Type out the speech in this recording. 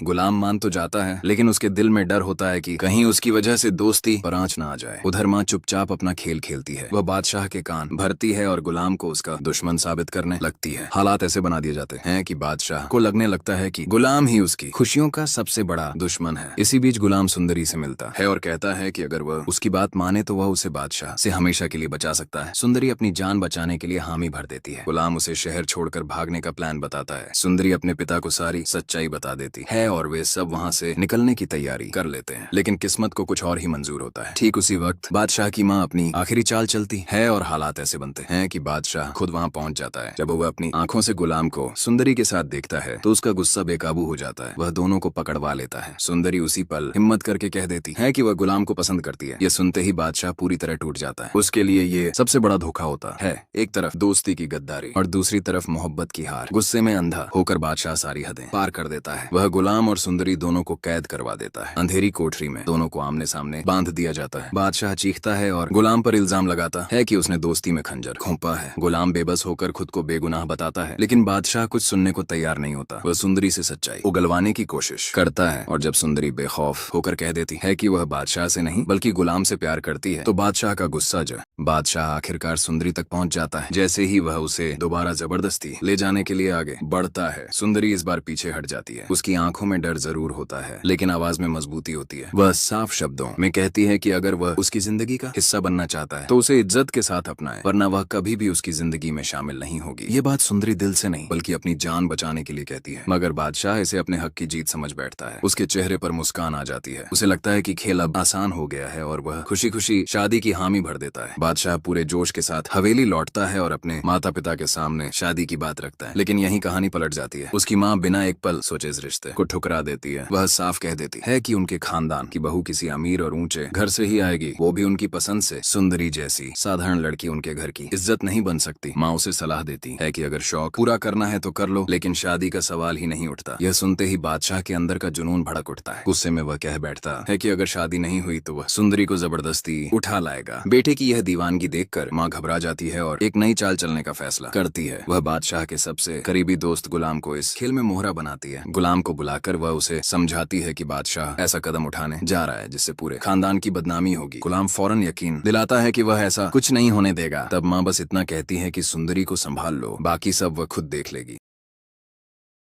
गुलाम मान तो जाता है, लेकिन उसके दिल में डर होता है कि कहीं उसकी वजह से दोस्ती पर आंच ना आ जाए। उधर माँ चुपचाप अपना खेल खेलती है। वह बादशाह के कान भरती है और गुलाम को उसका दुश्मन साबित करने लगती है। हालात ऐसे बना दिए जाते हैं कि बादशाह को लगने लगता है कि गुलाम ही उसकी खुशियों का सबसे बड़ा दुश्मन है। इसी बीच गुलाम सुंदरी से मिलता है और कहता है कि अगर वह उसकी बात माने तो वह उसे बादशाह से हमेशा के लिए बचा सकता है। सुंदरी अपनी जान बचाने के लिए हामी भर देती है। गुलाम उसे शहर छोड़कर भागने का प्लान बताता है। सुंदरी अपने पिता को सारी सच्चाई बता देती है और वे सब वहाँ से निकलने की तैयारी कर लेते हैं। लेकिन किस्मत को कुछ और ही मंजूर होता है। ठीक उसी वक्त बादशाह की माँ अपनी आखिरी चाल चलती है और हालात ऐसे बनते हैं कि बादशाह खुद वहाँ पहुँच जाता है। जब वह अपनी आंखों से गुलाम को सुंदरी के साथ देखता है तो उसका गुस्सा बेकाबू हो जाता है। वह दोनों को पकड़वा लेता है। सुंदरी उसी पल हिम्मत करके कह देती है कि वह गुलाम को पसंद करती है। यह सुनते ही बादशाह पूरी तरह टूट जाता है। उसके लिए ये सबसे बड़ा धोखा होता है। एक तरफ दोस्ती की गद्दारी और दूसरी तरफ मोहब्बत की हार। गुस्से में अंधा होकर बादशाह सारी हदें पार कर देता है। वह गुलाम और सुंदरी दोनों को कैद करवा देता है। अंधेरी कोठरी में दोनों को आमने सामने बांध दिया जाता है। बादशाह चीखता है और गुलाम पर इल्जाम लगाता है कि उसने दोस्ती में खंजर घोंपा है। गुलाम बेबस होकर खुद को बेगुनाह बताता है, लेकिन बादशाह कुछ सुनने को तैयार नहीं होता। वह सुंदरी से सच्चाई उगलवाने की कोशिश करता है और जब सुंदरी बेखौफ होकर कह देती है कि वह बादशाह से नहीं बल्कि गुलाम से प्यार करती है तो बादशाह का गुस्सा जो बादशाह आखिरकार सुंदरी तक पहुंच जाता है। जैसे ही वह उसे दोबारा जबरदस्ती ले जाने के लिए आगे बढ़ता है, सुंदरी इस बार पीछे हट जाती है। उसकी आंखों में डर जरूर होता है, लेकिन आवाज में मजबूती होती है। वह साफ शब्दों में कहती है कि अगर वह उसकी जिंदगी का हिस्सा बनना चाहता है तो उसे इज्जत के साथ अपनाए, वरना वह कभी भी उसकी जिंदगी में शामिल नहीं होगी। ये बात सुंदरी दिल से नहीं बल्कि अपनी जान बचाने के लिए कहती है, मगर बादशाह इसे अपने हक की जीत समझ बैठता है। उसके चेहरे पर मुस्कान आ जाती है। उसे लगता है कि खेल अब आसान हो गया है और वह खुशी खुशी शादी की हामी भर देता है। बादशाह पूरे जोश के साथ हवेली लौटता है और अपने माता पिता के सामने शादी की बात रखता है। लेकिन यही कहानी पलट जाती है। उसकी माँ बिना एक पल सोचे इस रिश्ते को ठुकरा देती है। वह साफ कह देती है कि उनके खानदान की बहू किसी अमीर और ऊंचे घर से ही आएगी, वो भी उनकी पसंद से। सुंदरी जैसी साधारण लड़की उनके घर की इज्जत नहीं बन सकती। माँ उसे सलाह देती है कि अगर शौक पूरा करना है तो कर लो, लेकिन शादी का सवाल ही नहीं उठता। यह सुनते ही बादशाह के अंदर का जुनून भड़क उठता है। गुस्से में वह कह बैठता है कि अगर शादी नहीं हुई तो वह सुंदरी को जबरदस्ती उठा लाएगा। बेटे की यह दीवानगी देखकर माँ घबरा जाती है और एक नई चाल चलने का फैसला करती है। वह बादशाह के सबसे करीबी दोस्त गुलाम को इस खेल में मोहरा बनाती है। गुलाम को बुलाकर वह उसे समझाती है कि बादशाह ऐसा कदम उठाने जा रहा है जिससे पूरे खानदान की बदनामी होगी। गुलाम फौरन यकीन दिलाता है कि वह ऐसा कुछ नहीं होने देगा। तब माँ बस इतना कहती है कि सुंदरी को संभाल लो, बाकी सब वह खुद देख लेगी।